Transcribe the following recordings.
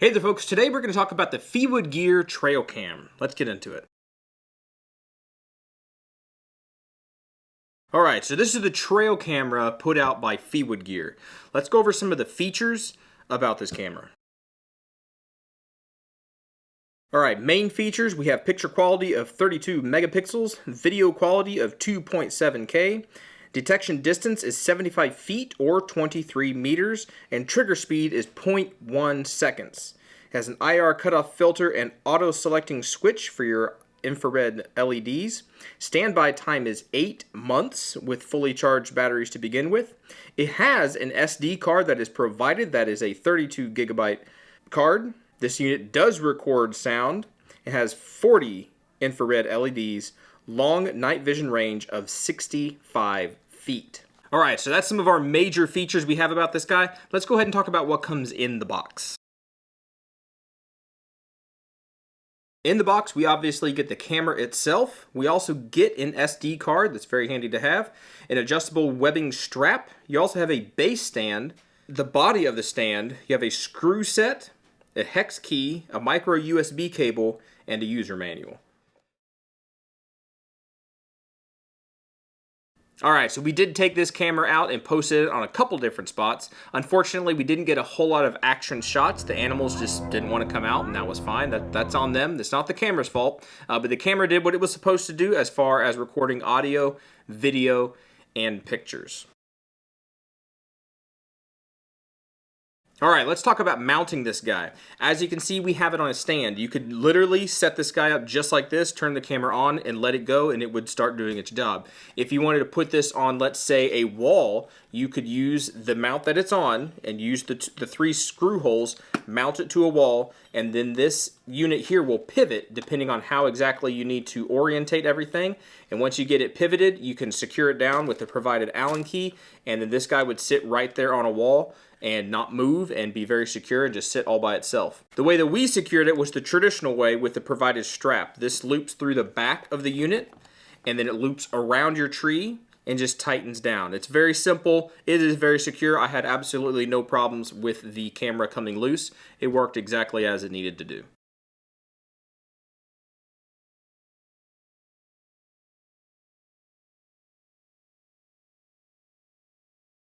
Hey there folks, today we're going to talk about the Feewood Gear Trail Cam. Let's get into it. Alright, so this is the trail camera put out by Feewood Gear. Let's go over some of the features about this camera. Alright, main features, we have picture quality of 32 megapixels, video quality of 2.7K, detection distance is 75 feet or 23 meters, and trigger speed is 0.1 seconds. It has an IR cutoff filter and auto-selecting switch for your infrared LEDs. Standby time is 8 months with fully charged batteries to begin with. It has an SD card that is provided, that is a 32 gigabyte card. This unit does record sound. It has 40 infrared LEDs, long night vision range of 65 feet. Alright, so that's some of our major features we have about this guy. Let's go ahead and talk about what comes in the box. In the box, we obviously get the camera itself. We also get an SD card that's very handy to have, an adjustable webbing strap. You also have a base stand. The body of the stand, you have a screw set, a hex key, a micro USB cable, and a user manual. Alright, so we did take this camera out and posted it on a couple different spots. Unfortunately, we didn't get a whole lot of action shots. The animals just didn't want to come out, and that was fine. That's on them. It's not the camera's fault. But the camera did what it was supposed to do as far as recording audio, video, and pictures. Alright, let's talk about mounting this guy. As you can see, we have it on a stand. You could literally set this guy up just like this, turn the camera on, and let it go, and it would start doing its job. If you wanted to put this on, let's say, a wall, you could use the mount that it's on, and use the 3 screw holes, mount it to a wall, and then this unit here will pivot depending on how exactly you need to orientate everything. And once you get it pivoted, you can secure it down with the provided Allen key, and then this guy would sit right there on a wall and not move and be very secure and just sit all by itself. The way that we secured it was the traditional way with the provided strap. This loops through the back of the unit, and then it loops around your tree and just tightens down. It's very simple. It is very secure. I had absolutely no problems with the camera coming loose. It worked exactly as it needed to do.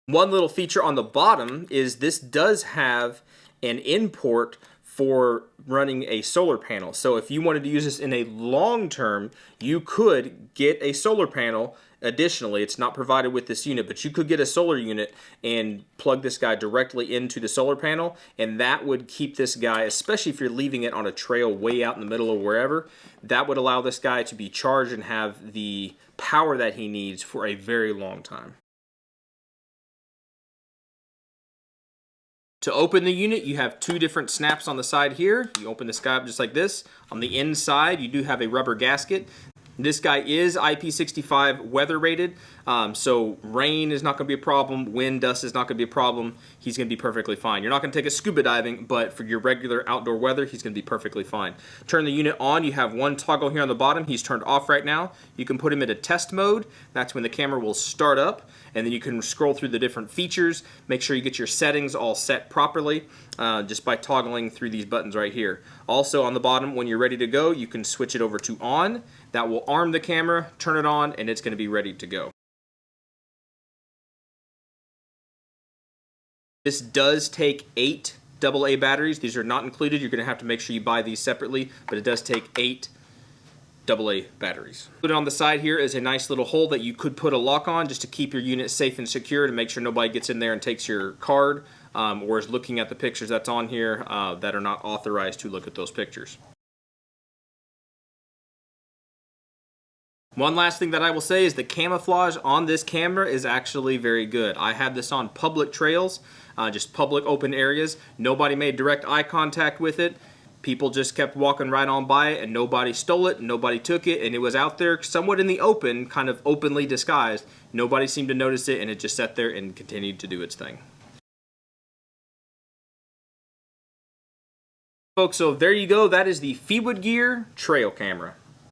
One little feature on the bottom is this does have an in port for running a solar panel. So if you wanted to use this in a long term, you could get a solar panel additionally. It's not provided with this unit, but you could get a solar unit and plug this guy directly into the solar panel, and that would keep this guy, especially if you're leaving it on a trail way out in the middle of wherever, that would allow this guy to be charged and have the power that he needs for a very long time. To open the unit, you have 2 different snaps on the side here. You open this guy up just like this. On the inside, you do have a rubber gasket. This guy is IP65 weather rated, so rain is not going to be a problem, wind, dust is not going to be a problem. He's going to be perfectly fine. You're not going to take it scuba diving, but for your regular outdoor weather, he's going to be perfectly fine. Turn the unit on. You have one toggle here on the bottom. He's turned off right now. You can put him into test mode. That's when the camera will start up, and then you can scroll through the different features. Make sure you get your settings all set properly just by toggling through these buttons right here. Also on the bottom, when you're ready to go, you can switch it over to on. That will arm the camera, turn it on, and it's going to be ready to go. This does take 8 AA batteries. These are not included. You're going to have to make sure you buy these separately, but it does take 8 AA batteries. Put it on the side here is a nice little hole that you could put a lock on just to keep your unit safe and secure, to make sure nobody gets in there and takes your card or is looking at the pictures that's on here that are not authorized to look at those pictures. One last thing that I will say is the camouflage on this camera is actually very good. I had this on public trails, just public open areas. Nobody made direct eye contact with it. People just kept walking right on by it, and nobody stole it, nobody took it, and it was out there somewhat in the open, kind of openly disguised. Nobody seemed to notice it, and it just sat there and continued to do its thing. Folks, so there you go. That is the Feewood Gear trail camera.